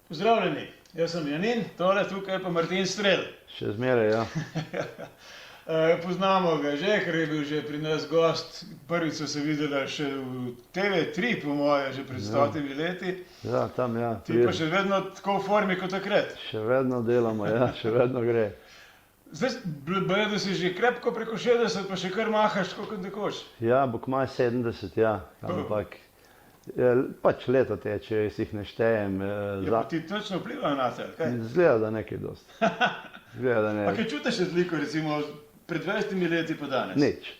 Pozdravljeni, jaz sem Janin, tole tukaj je pa Martin Strel. Še zmeraj, ja. Poznamo ga že, ker je bil že pri nas gost. Prvič so se videla še v TV3, po moje, že pred 100 leti. Ja, tam, ja. Ti pa še vedno tako v formi kot takrat. Še vedno delamo, ja, še vedno gre. Zdaj, bojo, da si že krepko preko 60, pa še kar mahaš tako kot nekoč. Ja, bo kmalu 70, ja, ampak pač leta teče, jaz jih ne štejem. Ja, pa ti točno vplivajo na te, ali kaj? Zgleda, da nekaj dosti. Zgleda, da A nekaj. kaj čutiš razliko, recimo, pred 20 leti pa danes? Nič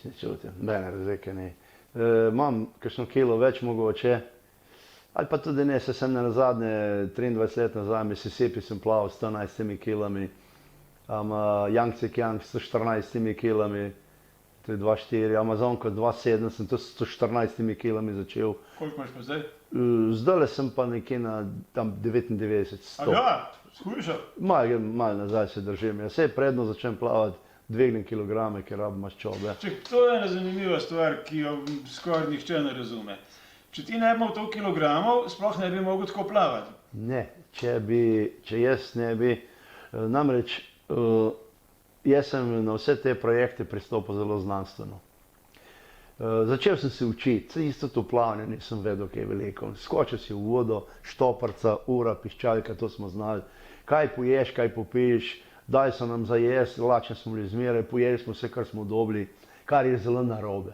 ne čutim, nobene razlike ni. Imam kakšno kilo več mogoče, ali pa tudi ne, se sem nazadnje 23 let nazaj, v Mississippi sem plaval s 111 kilami, Yangtze Kiang s 114 kilami, to je 2,4, Amazonko 2,7 sem to s 114 kilami začel. Koliko imaš pa zdaj? Zdajle sem pa nekje na tam 99, 100. A ja, skušal. Malo nazaj se držim, jaz se predno začnem plavati, dvignem kilograme, ker rabim maščobe. To je ena zanimiva stvar, ki jo skoraj nihče ne razume. Če ti ne bi imel toliko kilogramov, sploh ne bi mogel tako plavati. Ne, če jaz ne bi, namreč jaz sem na vse te projekte pristopil zelo znanstveno. Začel sem se učiti, se isto to plavanje nisem vedel, kaj je veliko. Skočil si v vodo, štoparca, ura, piščalka, to smo znali. Kaj poješ, kaj popiješ, daj so nam za jesti, lačni smo bili zmeraj, pojeli smo vse, kar smo dobili, kar je zelo narobe.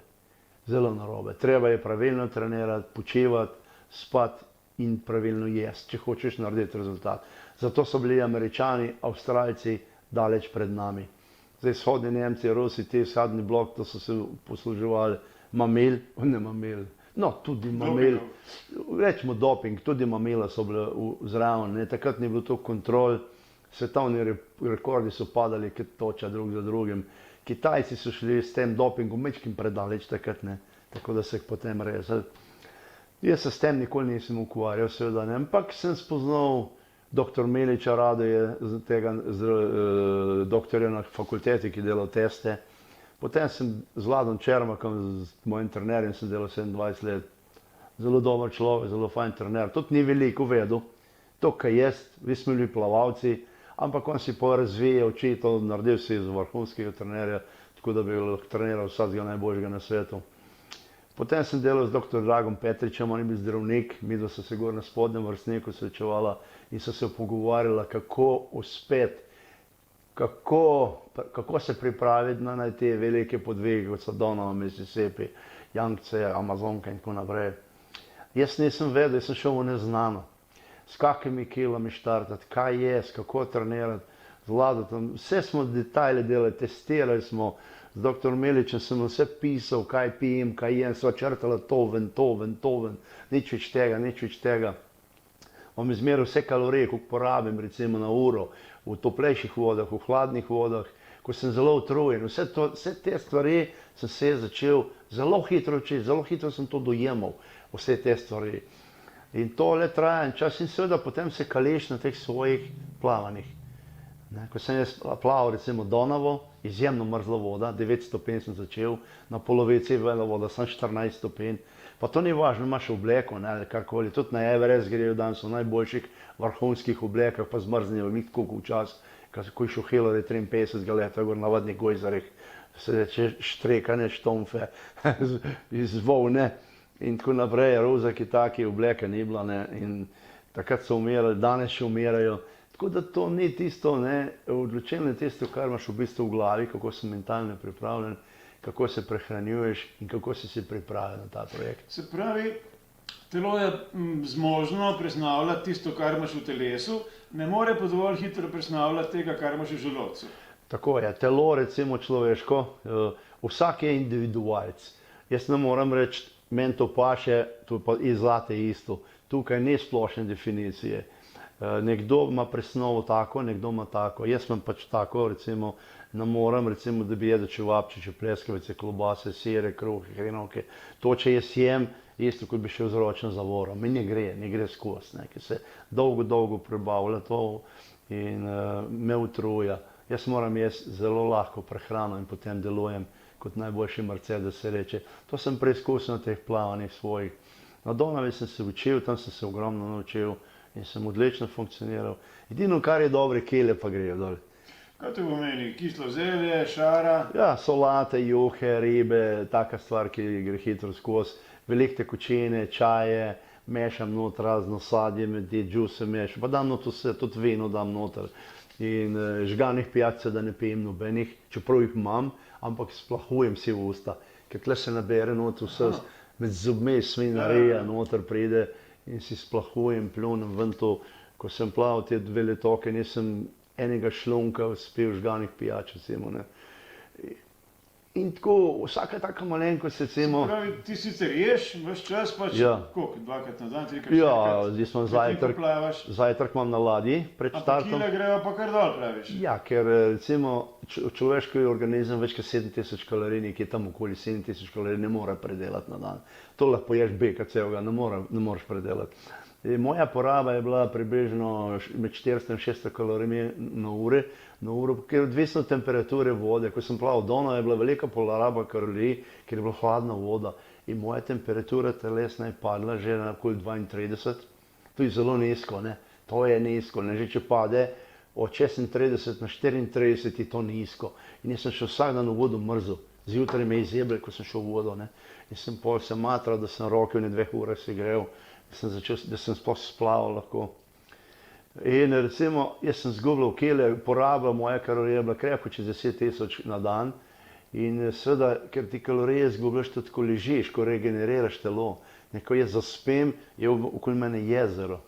Zelo narobe. Treba je pravilno trenirati, počivati, spati in pravilno jesti, če hočeš narediti rezultat. Zato so bili Američani, Avstralci daleč pred nami. Zdaj vzhodni Nemci, Rusi, ti vzhodni blok, to so se posluževali mamil, ne mamil, no tudi mamil, rečemo doping, tudi mamila so bile zraven, takrat ni bilo to kontrol, svetovni rekordi so padali kot toča drug za drugim. Kitajci so šli s tem dopingom mečkim predaleč takrat, ne, tako da se jih potem rezali. Jaz se s tem nikoli nisem ukvarjal, seveda ne, ampak sem spoznal dr. Miliča Radoje, tega doktorja na fakulteti, ki delal teste. Potem sem z Vladom Čermakom, z mojim trenerjem, sem delal 27 let. Zelo dober človek, zelo fajn trener. Tudi ni veliko vedel, to kaj jaz, vi smo bili plavalci, ampak on si porazvijal, učitelj, naredil si iz vrhunskega trenerja, tako da bi lahko treniral vsakega najboljšega na svetu. Potem sem delal z dr. Dragom Petričem, on je bil zdravnik, midva so se gor na spodnjem vrstniku srečevala in so se pogovarjala, kako uspeti, kako se pripraviti na te velike podvige, kot so Donava, Mississippi, Yangtze, Amazonka in tako naprej. Jaz nisem vedel, jaz sem šel v neznano. S kakimi kilami štartati, kaj jesti, kako trenirati, z Vladom, vse smo detajle delali, testirali smo, z dr. Miličem sem vse pisal, kaj pijem, kaj jem, sva črtala to ven, nič več tega. On mi zmeril vse kalorije, koliko porabim recimo na uro, v toplejših vodah, v hladnih vodah, ko sem zelo utrujen. Vse te stvari sem se začel zelo hitro učiti, zelo hitro sem to dojemal, vse te stvari. In to le traja en čas in seveda potem se kališ na teh svojih plavanjih. Ko sem jaz plaval recimo Donavo, izjemno mrzla voda, 9 stopinj sem začel, na polovici je bila voda, samo 14 stopinj. Pa to ni važno, imaš obleko, ali karkoli, tudi na Everest grejo danes v najboljših vrhunskih oblekah, pa zmrznejo, ni tako včasih, ko je šel Hillary 53 leta, gor na navadnih gojzarjih, se štrekane štomfe iz volne in tako naprej, rozaki taki, obleka ni bila, ne, in takrat so umirali, danes še umirajo. Tako da to ni tisto, odločilno je tisto, kar imaš v bistvu v glavi, kako si mentalno pripravljen, kako se prehranjuješ in kako si se pripravil na ta projekt. Se pravi, telo je zmožno presnavljati tisto, kar imaš v telesu, ne more pa dovolj hitro presnavljati tega, kar imaš v želodcu. Tako je, telo recimo človeško, vsak je individualc. Jaz ne moram reči, meni to paše, to pa izlate isto. Tukaj ni splošne definicije. Nekdo ima presnovo tako, nekdo ima tako. Jaz imam pač tako, recimo, ne moram, recimo, da bi jedel čevapčiče, pleskavice, klobase, sire, kruhe, hrenovke. To, če jaz jem, isto kot bi šel z ročno zavoro. Mi ne gre skozi, ker se dolgo prebavlja to in me utruja. Jaz moram jesti zelo lahko prehrano in potem delujem kot najboljši Mercedes, se reče. To sem preizkusil na teh plavanjih svojih. Na Donavi sem se učil, tam sem se ogromno naučil in sem odlično funkcioniral. Edino, kar je dobre, kele pa grejo dol. Kaj to pomeni? Kislo zelje, šara? Ja, solate, juhe, ribe, taka stvar, ki gre hitro skozi. Veliko tekočine, čaje, mešam not razno sadje, med te džuse mešam, pa dam not vse, tudi vino dam noter. In žganih pijač se da ne pijem nobenih, čeprav jih imam, ampak splahujem si v usta. Ker tle se nabere not vse, med zobmi svinarija noter pride in si splahujem, pljunem ven to. Ko sem plaval te 2 letoke, nisem enega šlunka spil žganih pijač, recimo, ne. In tako, vsaka taka malenkost, recimo. Se pravi, ti sicer ješ ves čas, pač koliko, 2-krat na dan, 3-krat, 4-krat? Ja, zdaj smo zajtrk imam na ladji pred štartom. Ampak kile grejo pa kar dol, praviš? Ja, ker recimo človeški organizem več kot 7000 kalorij, nekje tam okoli 7000 kalorij ne more predelati na dan. To lahko ješ beka celega, ne moreš predelati. Moja poraba je bila približno med 400 in 600 kalorijami na uro, ker odvisno od temperature vode. Ko sem plaval Donavo, je bila velika poraba kalorij, ker je bila hladna voda. In moja temperatura telesna je padla že na okoli 32. To je zelo nizko, ne. To je nizko, ne. Že če pade od 36 na 34 je to nizko. In jaz sem šel vsak dan v vodo mrzel. Zjutraj me je izjeblo, ko sem šel v vodo, ne. In sem pol se matral, da sem roke v 2 urah se grel. Da sem sploh splaval lahko. In recimo, jaz sem zgubljal kile, poraba moja kalorija je bila krepko čez 10 000 na dan. In seveda, ker ti kalorije zgubljaš tudi, ko ležiš, ko regeneriraš telo. Ko jaz zaspem, je okoli mene jezero.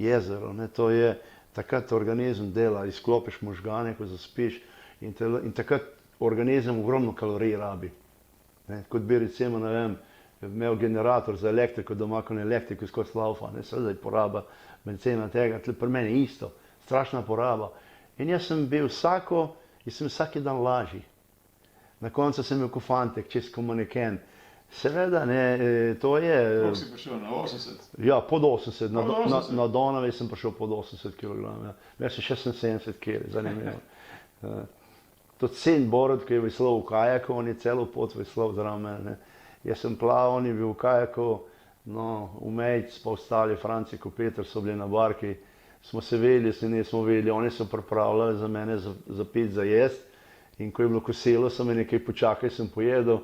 Jezero, ne, to je, takrat organizem dela, izklopiš možgane, ko zaspiš. In takrat organizem ogromno kalorij rabi. Ne, kot bi recimo, ne vem, imel generator za elektriko doma, ko ne elektriko skozi laufa, ne, seveda je poraba bencina tega, tle pri meni isto, strašna poraba. In jaz sem bil vsaki dan lažji. Na koncu sem imel kot fantek, čez ko maneken. Seveda, ne, to je... Koliko si prišel, na 80? Ja, pod 80, na Donavi sem prišel pod 80 kg, ja. Jaz sem 76 kg, zanimivo. Tudi sin Borod, ki je veslal v kajaku, on je celo pot veslal zraven mene, ne. Jaz sem plaval, on je bil v kajaku, no, Umejc pa ostali, Franci ko Peter so bili na barki, smo se vedeli, se nismo vedeli, oni so pripravljali za mene za pit, za jest, in ko je bilo kosilo, so me nekaj počakali, sem pojedel,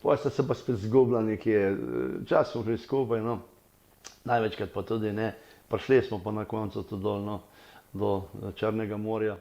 potem sta se pa spet zgubila nekje, čas smo bili skupaj, no, največkrat pa tudi ne, prišli smo pa na koncu tudi dol, no, do Črnega morja.